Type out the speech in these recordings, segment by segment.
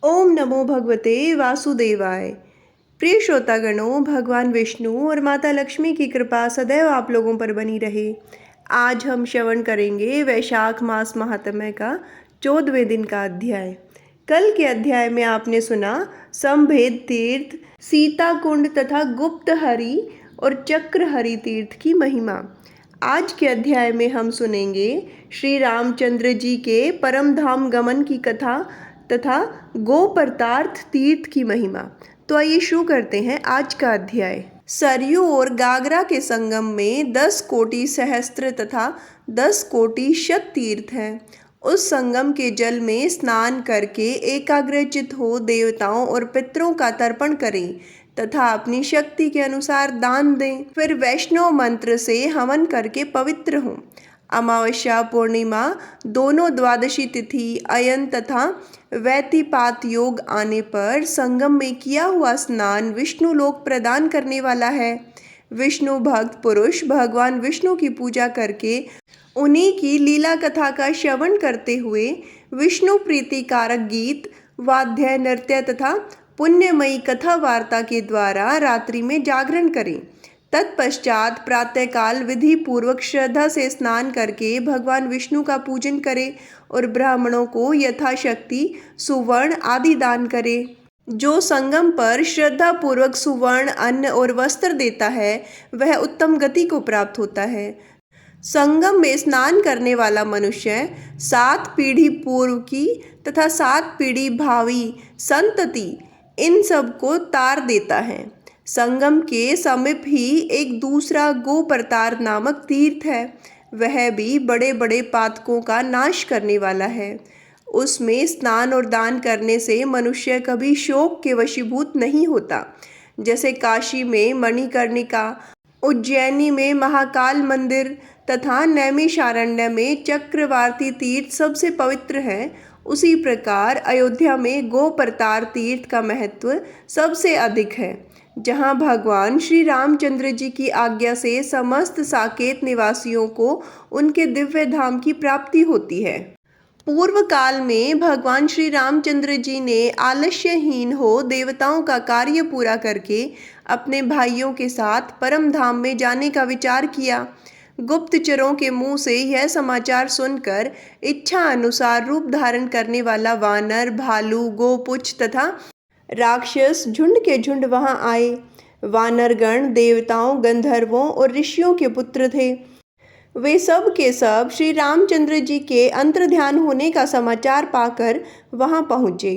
ओम नमो भगवते वासुदेवाय। प्रिय श्रोतागणों, भगवान विष्णु और माता लक्ष्मी की कृपा सदैव आप लोगों पर बनी रहे। आज हम श्रवण करेंगे वैशाख मास महात्म्य का 14वें दिन का अध्याय। कल के अध्याय में आपने सुना समभेद तीर्थ, सीता कुंड तथा गुप्त हरि और चक्र हरि तीर्थ की महिमा। आज के अध्याय में हम सुनेंगे श्री रामचंद्र जी के परम धाम गमन की कथा तथा गोपरतार्थ तीर्थ की महिमा। तो आइए शुरू करते हैं आज का अध्याय। सरयू और गागरा के संगम में 10 कोटि सहस्त्र तथा 10 कोटि शत तीर्थ हैं। उस संगम के जल में स्नान करके एकाग्रचित हो देवताओं और पितरों का तर्पण करें तथा अपनी शक्ति के अनुसार दान दें। फिर वैष्णव मंत्र से हवन करके पवित्र हों। अमावस्या पूर्णिमा दोनों द्वादशी तिथि अयन तथा वैतिपात योग आने पर संगम में किया हुआ स्नान विष्णु लोक प्रदान करने वाला है। विष्णु भक्त पुरुष भगवान विष्णु की पूजा करके उन्हीं की लीला कथा का श्रवण करते हुए विष्णु प्रीति कारक गीत, वाद्य, नृत्य तथा पुण्यमयी कथा वार्ता के द्वारा रात्रि में जागरण करें। तत्पश्चात प्रातःकाल विधि पूर्वक श्रद्धा से स्नान करके भगवान विष्णु का पूजन करें और ब्राह्मणों को यथाशक्ति सुवर्ण आदि दान करें। जो संगम पर श्रद्धा पूर्वक सुवर्ण, अन्न और वस्त्र देता है वह उत्तम गति को प्राप्त होता है। संगम में स्नान करने वाला मनुष्य 7 पीढ़ी पूर्व की तथा 7 पीढ़ी भावी संतति इन सब को तार देता है। संगम के समीप ही एक दूसरा गोपरतार नामक तीर्थ है। वह भी बड़े बड़े पातकों का नाश करने वाला है। उसमें स्नान और दान करने से मनुष्य कभी शोक के वशीभूत नहीं होता। जैसे काशी में मणिकर्णिका, उज्जैनी में महाकाल मंदिर तथा नैमिषारण्य में चक्रवार्ती तीर्थ सबसे पवित्र है, उसी प्रकार अयोध्या में गोपरतार तीर्थ का महत्व सबसे अधिक है, जहाँ भगवान श्री रामचंद्र जी की आज्ञा से समस्त साकेत निवासियों को उनके दिव्य धाम की प्राप्ति होती है। पूर्व काल में भगवान श्री रामचंद्र जी ने आलस्यहीन हो देवताओं का कार्य पूरा करके अपने भाइयों के साथ परम धाम में जाने का विचार किया। गुप्तचरों के मुंह से यह समाचार सुनकर इच्छा अनुसार रूप धारण करने वाला वानर, भालू, गोपुच्छ तथा राक्षस झुंड के झुंड वहां आए। वानरगण देवताओं, गंधर्वों और ऋषियों के पुत्र थे। वे सब के सब श्री रामचंद्र जी के अंतर्ध्यान होने का समाचार पाकर वहां पहुँचे।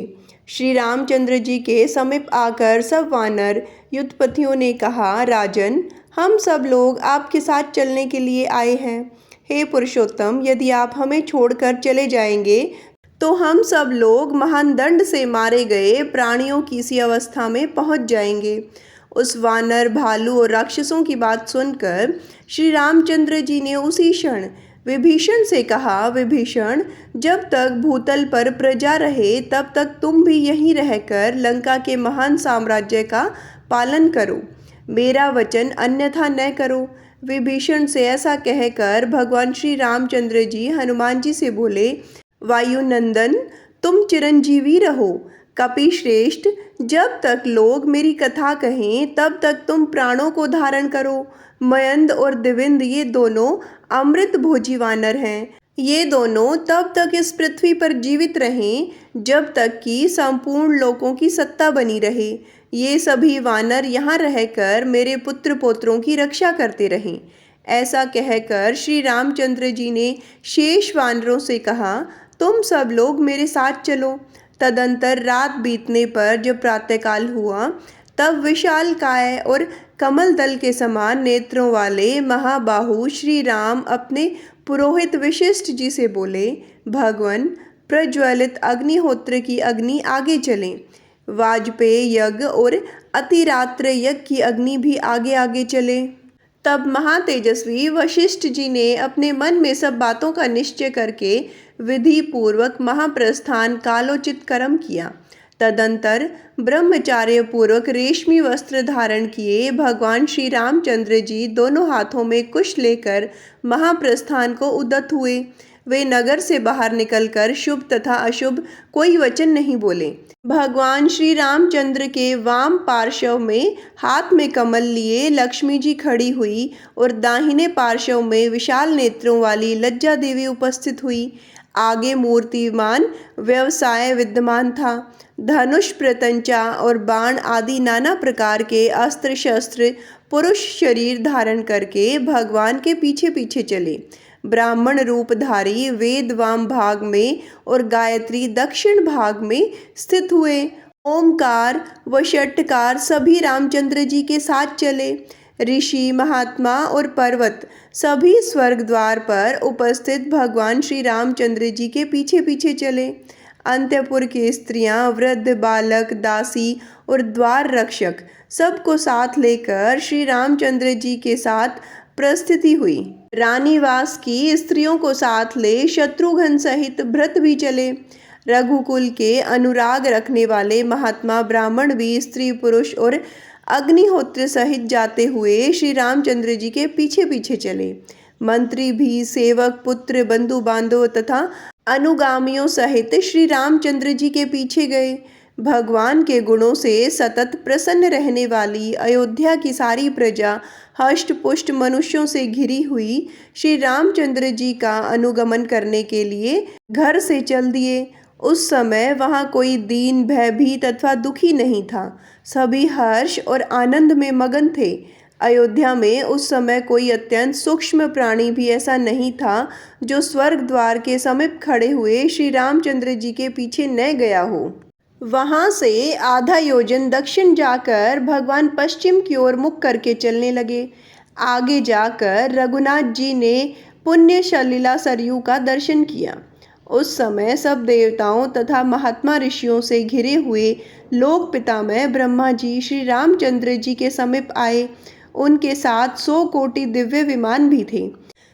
श्री रामचंद्र जी के समीप आकर सब वानर युद्धपतियों ने कहा, राजन, हम सब लोग आपके साथ चलने के लिए आए हैं। हे पुरुषोत्तम, यदि आप हमें छोड़कर चले जाएंगे तो हम सब लोग महान दंड से मारे गए प्राणियों की सी अवस्था में पहुंच जाएंगे। उस वानर, भालू और राक्षसों की बात सुनकर श्री रामचंद्र जी ने उसी क्षण विभीषण से कहा, विभीषण, जब तक भूतल पर प्रजा रहे तब तक तुम भी यहीं रहकर लंका के महान साम्राज्य का पालन करो। मेरा वचन अन्यथा न करो। विभीषण से ऐसा कहकर भगवान श्री रामचंद्र जी हनुमान जी से बोले, वायुनंदन, तुम चिरंजीवी रहो। कपि श्रेष्ठ, जब तक लोग मेरी कथा कहें तब तक तुम प्राणों को धारण करो। मयंद और दिविंद ये दोनों अमृत भोजी वानर हैं। ये दोनों तब तक इस पृथ्वी पर जीवित रहें जब तक कि संपूर्ण लोकों की सत्ता बनी रहे। ये सभी वानर यहाँ रहकर मेरे पुत्र पोत्रों की रक्षा करते रहें। ऐसा कहकर श्री रामचंद्र जी ने शेष वानरों से कहा, तुम सब लोग मेरे साथ चलो। तदंतर रात बीतने पर जब प्रातःकाल हुआ तब विशाल काय और कमल दल के समान नेत्रों वाले महाबाहु श्री राम अपने पुरोहित वशिष्ठ जी से बोले, भगवन, प्रज्वलित अग्निहोत्र की अग्नि आगे चलें। वाजपेय यज्ञ और अतिरात्र यज्ञ की अग्नि भी आगे आगे चले। तब महातेजस्वी वशिष्ठ जी ने अपने मन में सब बातों का निश्चय करके विधि पूर्वक महाप्रस्थान कालोचित कर्म किया। तदंतर ब्रह्मचार्य पूर्वक रेशमी वस्त्र धारण किए भगवान श्री रामचंद्र जी दोनों हाथों में कुश लेकर महाप्रस्थान को उद्यत हुए। वे नगर से बाहर निकलकर शुभ तथा अशुभ कोई वचन नहीं बोले। भगवान श्री रामचंद्र के वाम पार्श्व में हाथ में कमल लिए लक्ष्मी जी खड़ी हुई और दाहिने पार्श्व में विशाल नेत्रों वाली लज्जा देवी उपस्थित हुई। आगे मूर्तिमान व्यवसाय विद्यमान था। धनुष, प्रत्यंचा और बाण आदि नाना प्रकार के अस्त्र शस्त्र पुरुष शरीर धारण करके भगवान के पीछे पीछे चले। ब्राह्मण रूपधारी वेद वाम भाग में और गायत्री दक्षिण भाग में स्थित हुए। ओमकार व षट्कार सभी रामचंद्र जी के साथ चले। ऋषि, महात्मा और पर्वत सभी स्वर्ग द्वार पर उपस्थित भगवान श्री रामचंद्र जी के पीछे पीछे चले। अंतपुर की स्त्रियां, वृद्ध, बालक, दासी और द्वार रक्षक सबको साथ लेकर श्री रामचंद्र जी के साथ प्रस्थिति हुई। रानीवास की स्त्रियों को साथ ले शत्रुघ्न सहित भरत भी चले। रघुकुल के अनुराग रखने वाले महात्मा ब्राह्मण भी स्त्री, पुरुष और अग्निहोत्र सहित जाते हुए श्री रामचंद्र जी के पीछे पीछे चले। मंत्री भी सेवक, पुत्र, बंधु बांधव तथा अनुगामियों सहित श्री रामचंद्र जी के पीछे गए। भगवान के गुणों से सतत प्रसन्न रहने वाली अयोध्या की सारी प्रजा हष्ट पुष्ट मनुष्यों से घिरी हुई श्री रामचंद्र जी का अनुगमन करने के लिए घर से चल दिए। उस समय वहाँ कोई दीन, भयभीत अथवा दुखी नहीं था। सभी हर्ष और आनंद में मगन थे। अयोध्या में उस समय कोई अत्यंत सूक्ष्म प्राणी भी ऐसा नहीं था जो स्वर्ग द्वार के समीप खड़े हुए श्री रामचंद्र जी के पीछे न गया हो। वहाँ से आधा योजन दक्षिण जाकर भगवान पश्चिम की ओर मुख करके चलने लगे। आगे जाकर रघुनाथ जी ने पुण्य सलिला सरयू का दर्शन किया। उस समय सब देवताओं तथा महात्मा ऋषियों से घिरे हुए लोक पितामह ब्रह्मा जी श्री रामचंद्र जी के समीप आए। उनके साथ 100 कोटि दिव्य विमान भी थे।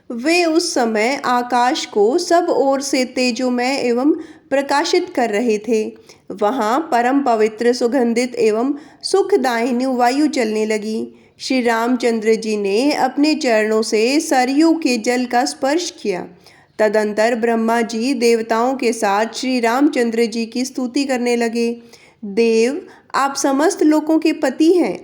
वे उस समय आकाश को सब ओर से तेजोमय एवं प्रकाशित कर रहे थे। वहाँ परम पवित्र, सुगंधित एवं सुखदायिनी वायु चलने लगी। श्री रामचंद्र जी ने अपने चरणों से सरयू के जल का स्पर्श किया। तदंतर ब्रह्मा जी देवताओं के साथ श्री रामचंद्र जी की स्तुति करने लगे। देव, आप समस्त लोकों के पति हैं।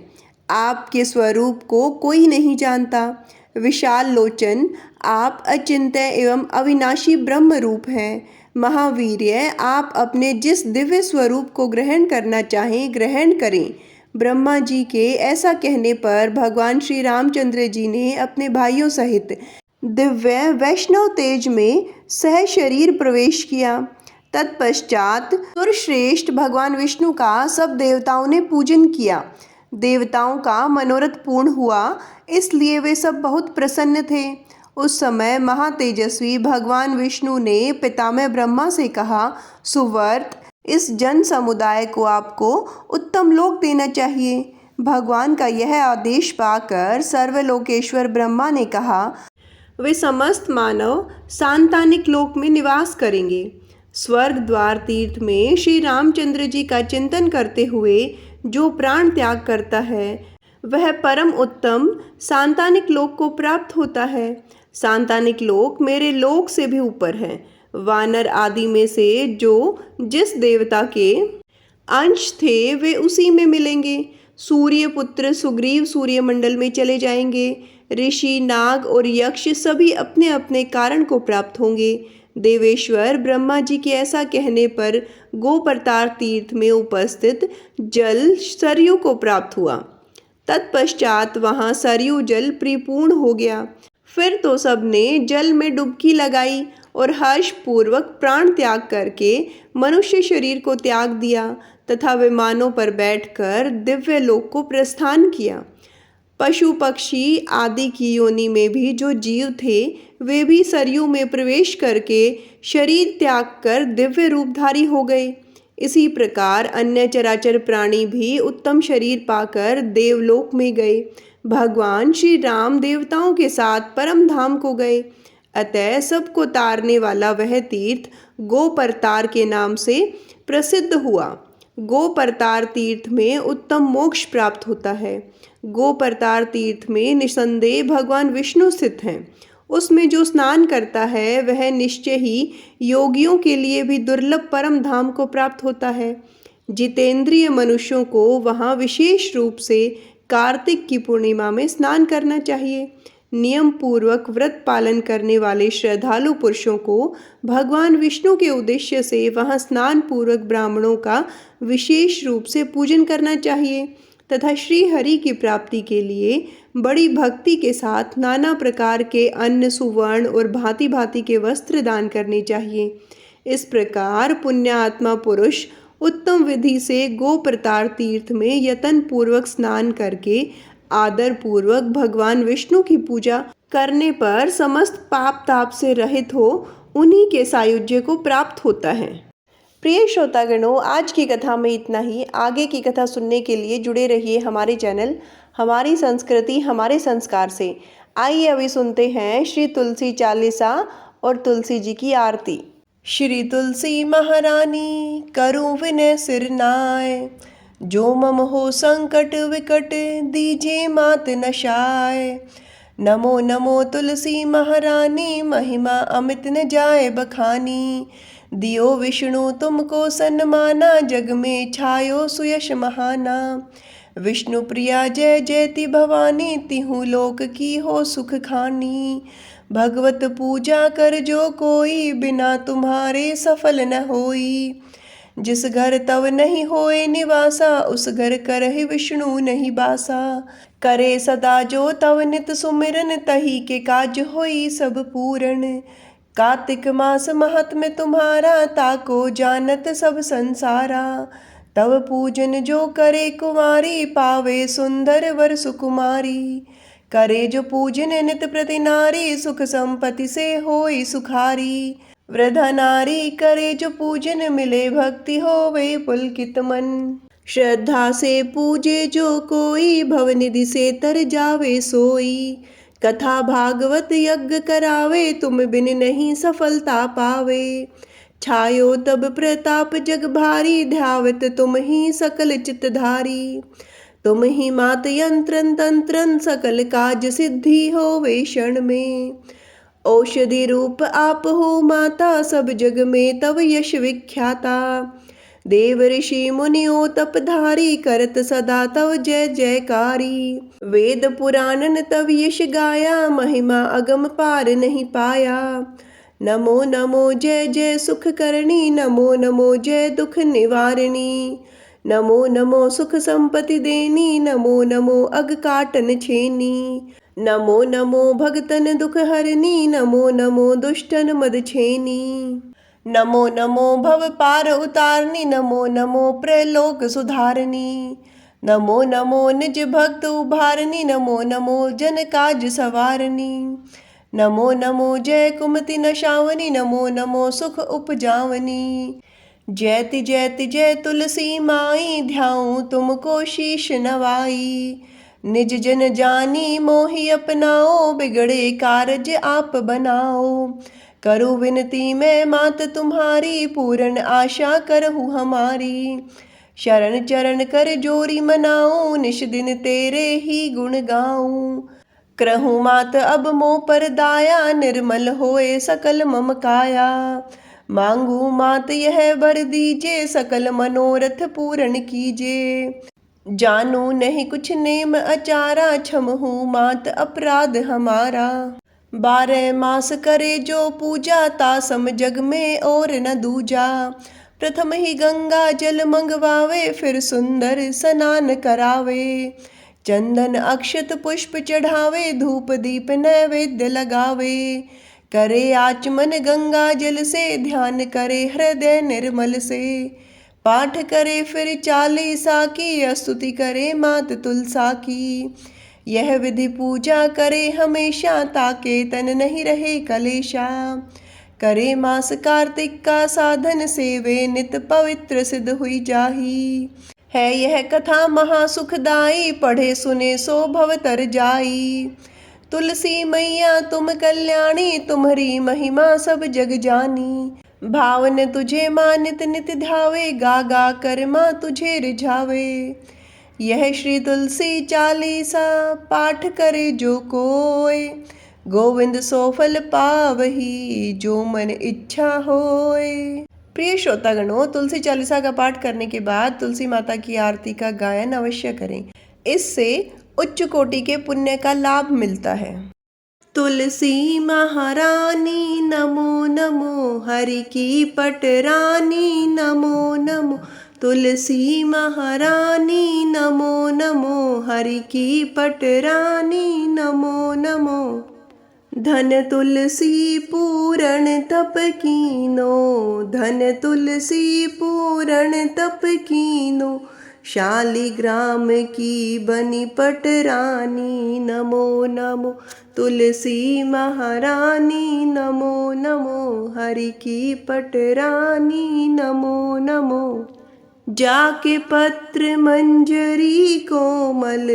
आपके स्वरूप को कोई नहीं जानता। विशाल लोचन, आप अचिंत्य एवं अविनाशी ब्रह्म रूप हैं। महावीर्य, आप अपने जिस दिव्य स्वरूप को ग्रहण करना चाहें ग्रहण करें। ब्रह्मा जी के ऐसा कहने पर भगवान श्री रामचंद्र जी ने अपने भाइयों सहित दिव्य वैष्णव तेज में सह शरीर प्रवेश किया। तत्पश्चात सुरश्रेष्ठ भगवान विष्णु का सब देवताओं ने पूजन किया। देवताओं का मनोरथ पूर्ण हुआ, इसलिए वे सब बहुत प्रसन्न थे। उस समय महातेजस्वी भगवान विष्णु ने पितामह ब्रह्मा से कहा, सुवर्त, इस जन समुदाय को आपको उत्तम लोक देना चाहिए। भगवान का यह आदेश पाकर सर्वलोकेश्वर ब्रह्मा ने कहा, वे समस्त मानव सांतानिक लोक में निवास करेंगे। स्वर्ग द्वार तीर्थ में श्री रामचंद्र जी का चिंतन करते हुए जो प्राण त्याग करता है वह परम उत्तम सांतानिक लोक को प्राप्त होता है। सांतानिक लोक मेरे लोक से भी ऊपर है। वानर आदि में से जो जिस देवता के अंश थे वे उसी में मिलेंगे। सूर्य पुत्र सुग्रीव सूर्यमंडल में चले जाएंगे। ऋषि, नाग और यक्ष सभी अपने अपने कारण को प्राप्त होंगे। देवेश्वर ब्रह्मा जी के ऐसा कहने पर गोपरतार तीर्थ में उपस्थित जल सरयू को प्राप्त हुआ। तत्पश्चात वहाँ सरयू जल परिपूर्ण हो गया। फिर तो सबने जल में डुबकी लगाई और हर्ष पूर्वक प्राण त्याग करके मनुष्य शरीर को त्याग दिया तथा विमानों पर बैठकर दिव्य लोक को प्रस्थान किया। पशु पक्षी आदि की योनि में भी जो जीव थे वे भी सरयू में प्रवेश करके शरीर त्याग कर दिव्य रूपधारी हो गए। इसी प्रकार अन्य चराचर प्राणी भी उत्तम शरीर पाकर देवलोक में गए। भगवान श्री राम देवताओं के साथ परम धाम को गए। अतः सबको तारने वाला वह तीर्थ गोपरतार के नाम से प्रसिद्ध हुआ। गोपरतार तीर्थ में उत्तम मोक्ष प्राप्त होता है। गोपरतार तीर्थ में निसंदेह भगवान विष्णु स्थित हैं। उसमें जो स्नान करता है वह निश्चय ही योगियों के लिए भी दुर्लभ परम धाम को प्राप्त होता है। जितेंद्रिय मनुष्यों को वहाँ विशेष रूप से कार्तिक की पूर्णिमा में स्नान करना चाहिए। नियम पूर्वक व्रत पालन करने वाले श्रद्धालु पुरुषों को भगवान विष्णु के उद्देश्य से वहाँ स्नान पूर्वक ब्राह्मणों का विशेष रूप से पूजन करना चाहिए तथा श्री हरि की प्राप्ति के लिए बड़ी भक्ति के साथ नाना प्रकार के अन्न, सुवर्ण और भांति भांति के वस्त्र दान करने चाहिए। इस प्रकार पुण्यात्मा पुरुष उत्तम विधि से गोप्रतार तीर्थ में यतन पूर्वक स्नान करके आदर पूर्वक भगवान विष्णु की पूजा करने पर समस्त पाप ताप से रहित हो उन्हीं के सायुज्य को प्राप्त होता है। प्रिय श्रोतागणों, आज की कथा में इतना ही। आगे की कथा सुनने के लिए जुड़े रहिए हमारे चैनल हमारी संस्कृति हमारे संस्कार से। आइए अभी सुनते हैं श्री तुलसी चालीसा और तुलसी जी की आरती। श्री तुलसी महारानी करूं विनय सिर नाय, जो मम हो संकट विकट दीजिए मात नशाय। नमो नमो तुलसी महारानी महिमा अमित न जाए बखानी। दियो विष्णु तुमको सन्माना जग में छायो सुयश महाना। विष्णु प्रिया जय जयति भवानी तिहु लोक की हो सुख खानी। भगवत पूजा कर जो कोई बिना तुम्हारे सफल न होई। जिस घर तव नहीं होए निवासा उस घर करहि विष्णु नहीं बासा। करे सदा जो तव नित सुमिरन तही के काज होई सब पूरन। कार्तिक मास महात्म्य तुम्हारा ताको जानत सब संसारा। तव पूजन जो करे कुमारी पावे सुंदर वर सुकुमारी। करे जो पूजन नित प्रति नारी सुख संपत्ति से होई सुखारी। वृद्धा नारी करे जो पूजन मिले भक्ति होवे पुलकित मन। श्रद्धा से पूजे जो कोई भवनिधि से तर जावे सोई। कथा भागवत यज्ञ करावे तुम बिन नहीं सफलता पावे। छायो तब प्रताप जग भारी ध्यावत तुम ही सकल चितधारी। तुम ही मात यंत्रन तंत्रन सकल काज सिद्धि होवे क्षण में। औषधि रूप आप हो माता सब जग में तव यश विख्याता। देव ऋषि मुनियो तपधारी करत सदा तव जय जयकारी। वेद पुराणन तव यश गाया महिमा अगम पार नहीं पाया। नमो नमो जय जय सुख करणी नमो नमो जय दुख निवारिणी। नमो नमो सुख संपत्ति देनी नमो नमो अग काटन छेनी। नमो नमो भगतन दुख हरनी नमो नमो दुष्टन मद छेनी। नमो नमो भव पार उतारनी नमो नमो प्रलोक सुधारनी। नमो नमो निज भक्त उभारनी नमो नमो जन काज सवारनी। नमो नमो जय कुमति नशावनी नमो नमो सुख उपजावनी। जयति जयति जय तुलसी माई ध्याऊं तुमको शीश नवाई। निज जन जानी मोहि अपनाओ बिगड़े कारज आप बनाओ। करूँ विनती मैं मात तुम्हारी पूर्ण आशा करहूँ हमारी। शरण चरण कर जोरी मनाऊं निश दिन तेरे ही गुण गाऊं। करहूँ मात अब मोह पर दाया निर्मल होए सकल मम काया। मांगू मात यह वर दीजे सकल मनोरथ पूर्ण कीजे। जानू नहीं कुछ नेम अचारा क्षमहू मात अपराध हमारा। 12 मास करे जो पूजा तासम जग में और न दूजा। प्रथम ही गंगा जल मंगवावे फिर सुंदर स्नान करावे। चंदन अक्षत पुष्प चढ़ावे धूप दीप नैवेद्य लगावे। करे आचमन गंगा जल से ध्यान करे हृदय निर्मल से। पाठ करे फिर चालीसा की स्तुति करे मात तुलसा की। यह विधि पूजा करे हमेशा ताके तन नहीं रहे कलेशा। करे मास कार्तिक का साधन सेवे नित पवित्र सिद्ध हुई जाही। है यह कथा महासुखदाई पढ़े सुने सो भव तर जाई। तुलसी मैया तुम कल्याणी तुम्हारी महिमा सब जग जानी। भावन तुझे माँ नित नित ध्यावे गा गा कर माँ तुझे रिझावे। यह श्री तुलसी चालीसा पाठ करे जो कोय गोविंद सो फल पावही जो मन इच्छा होए। प्रिय श्रोतागणों, तुलसी चालीसा का पाठ करने के बाद तुलसी माता की आरती का गायन अवश्य करें। इससे उच्च कोटि के पुण्य का लाभ मिलता है। तुलसी महारानी नमो नमो, हरि की पटरानी नमो नमो। तुलसी महारानी नमो नमो, हरि की पटरानी नमो नमो। धन तुलसी पूरण तप कीनो, धन तुलसी पूरण तप कीनो। शालिग्राम की बनी पटरानी नमो नमो। तुलसी महारानी नमो नमो, हरि की पटरानी नमो नमो। जाके पत्र मंजरी कोमल,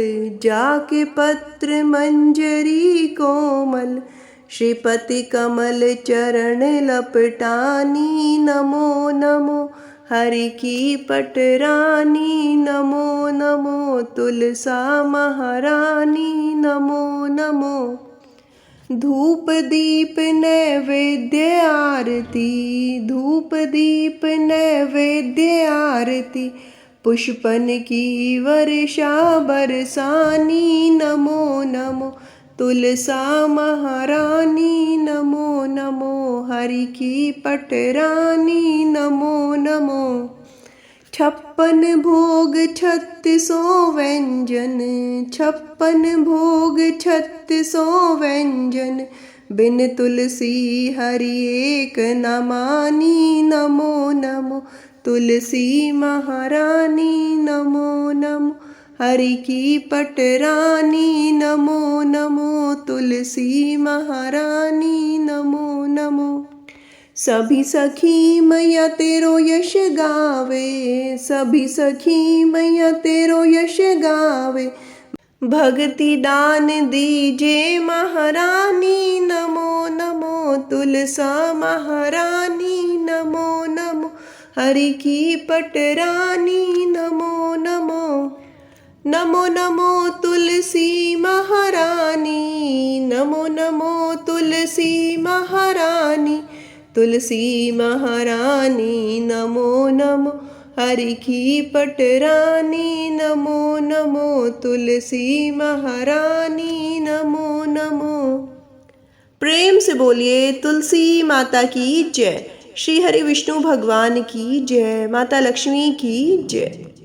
जाके पत्र मंजरी कोमल। श्रीपति कमल चरण लपटानी नमो नमो, हरि की पटरानी नमो नमो। तुलसा महारानी नमो नमो। धूप दीप नैवेद्य आरती, धूप दीप नैवेद्य आरती। पुष्पन की वर्षा बरसानी नमो नमो। तुलसा महारानी नमो नमो, हरि की पटरानी नमो नमो। 56 भोग 3600 व्यंजन, 56 भोग 3600 व्यंजन। बिन तुलसी हरि एक न मानी नमो नमो। तुलसी महारानी नमो नमो, हरि की पटरानी नमो नमो। तुलसी महारानी नमो नमो। सभी सखी मैया तेरो यश गावे, सभी सखी मैया तेरो यश गावे। भक्ति दान दीजे महारानी नमो नमो। तुलसा महारानी नमो नमो, हरि की पटरानी नमो नमो। नमो नमो तुलसी महारानी, नमो नमो तुलसी महारानी। तुलसी महारानी नमो नमो, हरि की पटरानी नमो नमो। तुलसी महारानी नमो नमो। प्रेम से बोलिए तुलसी माता की जय। श्री हरि विष्णु भगवान की जय। माता लक्ष्मी की जय।